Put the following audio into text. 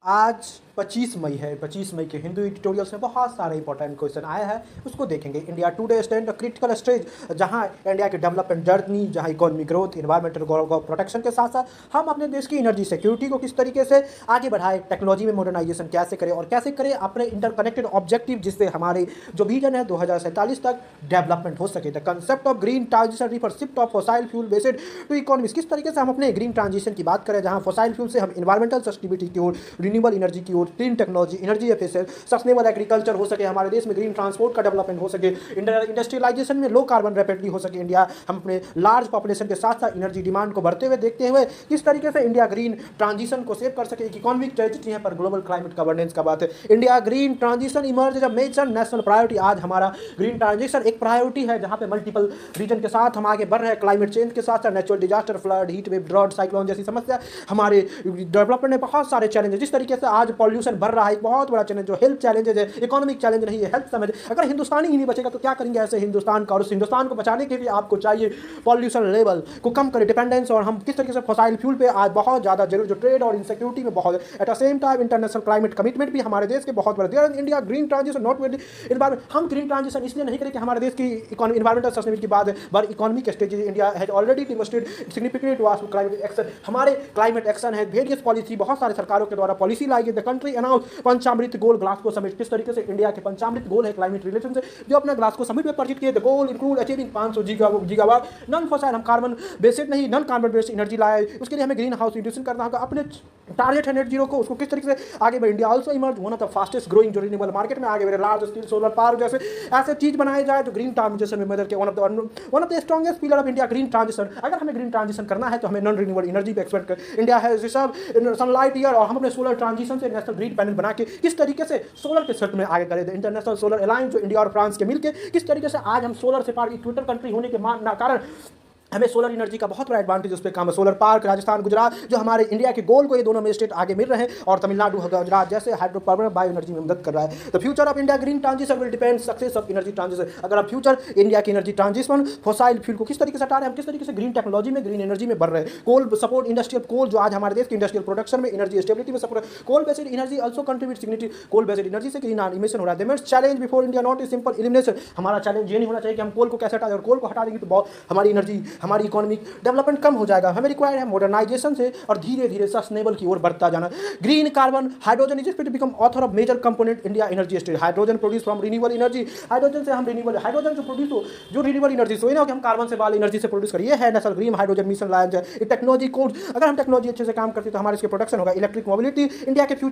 आज 25 मई है। 25 मई के हिंदू एडिटोरियल्स में बहुत सारे इंपॉर्टेंट क्वेश्चन आए हैं, उसको देखेंगे। India today stand a critical stage, जहां इंडिया की डेवलपमेंट जर्नी, जहां इकोनॉमिक ग्रोथ, इन्वायरमेंटल प्रोटेक्शन के साथ साथ हम अपने देश की एनर्जी सिक्योरिटी को किस तरीके से आगे बढ़ाए, टेक्नोलॉजी में मॉडर्नाइजेशन कैसे करें और कैसे करें अपने इंटरकनेक्टेड ऑब्जेक्टिव, जिससे हमारे जो विजन है 2047 तक डेवलपमेंट हो सके। The concept of green transition refer shift of fossil fuel based to economics. किस तरीके से हम अपने ग्रीन ट्रांजिशन की बात करें, जहां फॉसाइल फ्यूल से हम इन्वायरमेंटल सस्टेनेबिलिटी की ओर, रिन्यूएबल एनर्जी की ओर, clean technology, energy efficient, sustainable agriculture हो सके, हमारे देश में ग्रीन ट्रांसपोर्ट का डेवलपमेंट हो सके, इंडस्ट्रियलाइजेशन में लो कार्बन रैपिडली हो सके इंडिया, हम अपने लार्ज पॉपुलेशन के साथ साथ एनर्जी डिमांड को बढ़ते हुए देखते हुए किस तरीके से इंडिया ग्रीन ट्रांजिशन को सेव कर सके। एक इकोनॉमिक ट्रेजेडी है पर ग्लोबल क्लाइमेट गवर्नेंस का बात है। India green transition emerge as a major national priority. आज हमारा ग्रीन ट्रांजिशन एक प्रायोरिटी है, जहां पे मल्टीपल रीजन के साथ हम आगे बढ़ रहे हैं। क्लाइमेट चेंज के साथ साथ natural disaster, flood, heat wave, drought, cyclone जैसी समस्या हमारे डेवलपमेंट में बहुत सारे चैलेंजेस। जिस तरीके से आज पॉल्यूशन बढ़ रहा है, एक बहुत बड़ा चैलेंज जो हेल्थ चैलेंजेस है, इकोनॉमिक चैलेंज नहीं है, हेल्थ समझ। अगर हिंदुस्तान ही नहीं बचेगा तो क्या करेंगे ऐसे हिंदुस्तान का। और उस हिंदुस्तान को बचाने के लिए आपको चाहिए पॉल्यूशन लेवल को कम करें, डिपेंडेंस, और हम किस तरीके से फॉसाइल फ्यूल पे आज बहुत ज़्यादा जरूर, जो ट्रेड और इनसिक्योरिटी में बहुत है। At the same time international climate commitment भी हमारे देश के बहुत बड़े। India green transition not with environment. हम ग्रीन ट्रांजिशन इसलिए नहीं करें कि हमारे देश की इन्वायरमेंटल सस्टेनेबिलिटी की बात है, but economic stage India has already demonstrated significant vast climate action. हमारे क्लाइमेट एक्शन है, वेरियस पॉलिसी, बहुत सारे सरकारों के द्वारा पॉलिसी लाई गई। The country announce Panchamrit goal Glasgow summit. किस तरीके से इंडिया के पंचामृत गोल है क्लाइमेट रिलेशन से, जो अपने ग्लासगो समिट में परिचित किए। The goal include achieving 500 gigawatt non fossil, हम कार्बन बेस्ड नहीं, नॉन कार्बन बेस्ड एनर्जी लाए। उसके लिए हमें ग्रीन हाउस रिड्यूसिंग करना होगा। अपने टारगेट है नेट जीरो को, उसको किस तरीके से आगे बढ़े। India also emerge one of the fastest growing जो रिन्यूएबल मार्केट में आगे बढ़े। लार्ज स्केल सोलर पावर जैसे ऐसे चीज बनाए जाए जो ग्रीन ट्रांजिशन में मदद के। One of the strongest pillar of India green transition. अगर हमें ग्रीन ट्रांजिशन करना है तो हमें नॉन रिन्यूएबल एनर्जी पे एक्सपेक्ट कर। India has reserve sunlight year, और हम अपने सोलर ट्रांजिशन से नेशनल ग्रीन पैनल बना के किस तरीके से सोलर के क्षेत्र में आगे करें। इंटरनेशनल सोलर अलायंस जो इंडिया और फ्रांस के मिलकर किस तरीके से आज हम सोलर से पार इक्वेटर कंट्री होने के कारण हमें सोलर एनर्जी का बहुत बड़ा एडवांटेज उस पर काम है। सोलर पार्क राजस्थान, गुजरात, जो हमारे इंडिया के गोल को ये दोनों में स्टेट आगे मिल रहे हैं, और तमिलनाडु, गुजरात जैसे हाइड्रो पावर, बायो एनर्जी में मदद कर रहा है। The future of India green transition will depend success of energy transition. अगर आप फ्यूचर इंडिया की एनर्जी ट्रांजिशन फॉसाइल फ्यूल को किस तरीके से हटा रहे हैं, हम किस तरीके से ग्रीन टेक्नोलॉजी में, ग्रीन एनर्जी में बढ़ रहे हैं। कोल सपोर्ट इंडस्ट्रियल, कोल जो आज हमारे देश के इंडस्ट्रियल प्रोडक्शन में, एनर्जी स्टेबिलिटी में support. Coal based energy also contribute significant. Coal based energy से ग्रीन इमिशन हो रहा है। Challenge before India not a simple elimination. हमारा चैलेंज ये नहीं होना चाहिए कि हम कोल को कैसे हटा दें, और कोल को हटा देंगे तो बहुत हमारी एनर्जी, हमारी इकोनॉमिक डेवलपमेंट कम हो जाएगा। हमें रिक्वायर्ड है मॉडर्नाइजेशन से और धीरे धीरे सस्टेनेबल की ओर बढ़ता जाना। Green carbon hydrogen is expected to become other of major component India energy stage. Hydrogen produce from renewable energy. Hydrogen से हम रिन्यूएबल, हाइड्रोजन जो प्रोड्यूस हो, जो रिन्यूएबल एनर्जी से, ना कि हम कार्बन से वाली एनर्जी से प्रोड्यूस करिए, है नेशनल ग्रीन हाइड्रोजन मिशन लाया जाए। टेक्नोलॉजी कोड, अगर हम टेक्नोलॉजी अच्छे से काम करते तो हमारे इसके प्रोडक्शन होगा। इलेक्ट्रिक मोबिलिटी इंडिया के फ्यूचर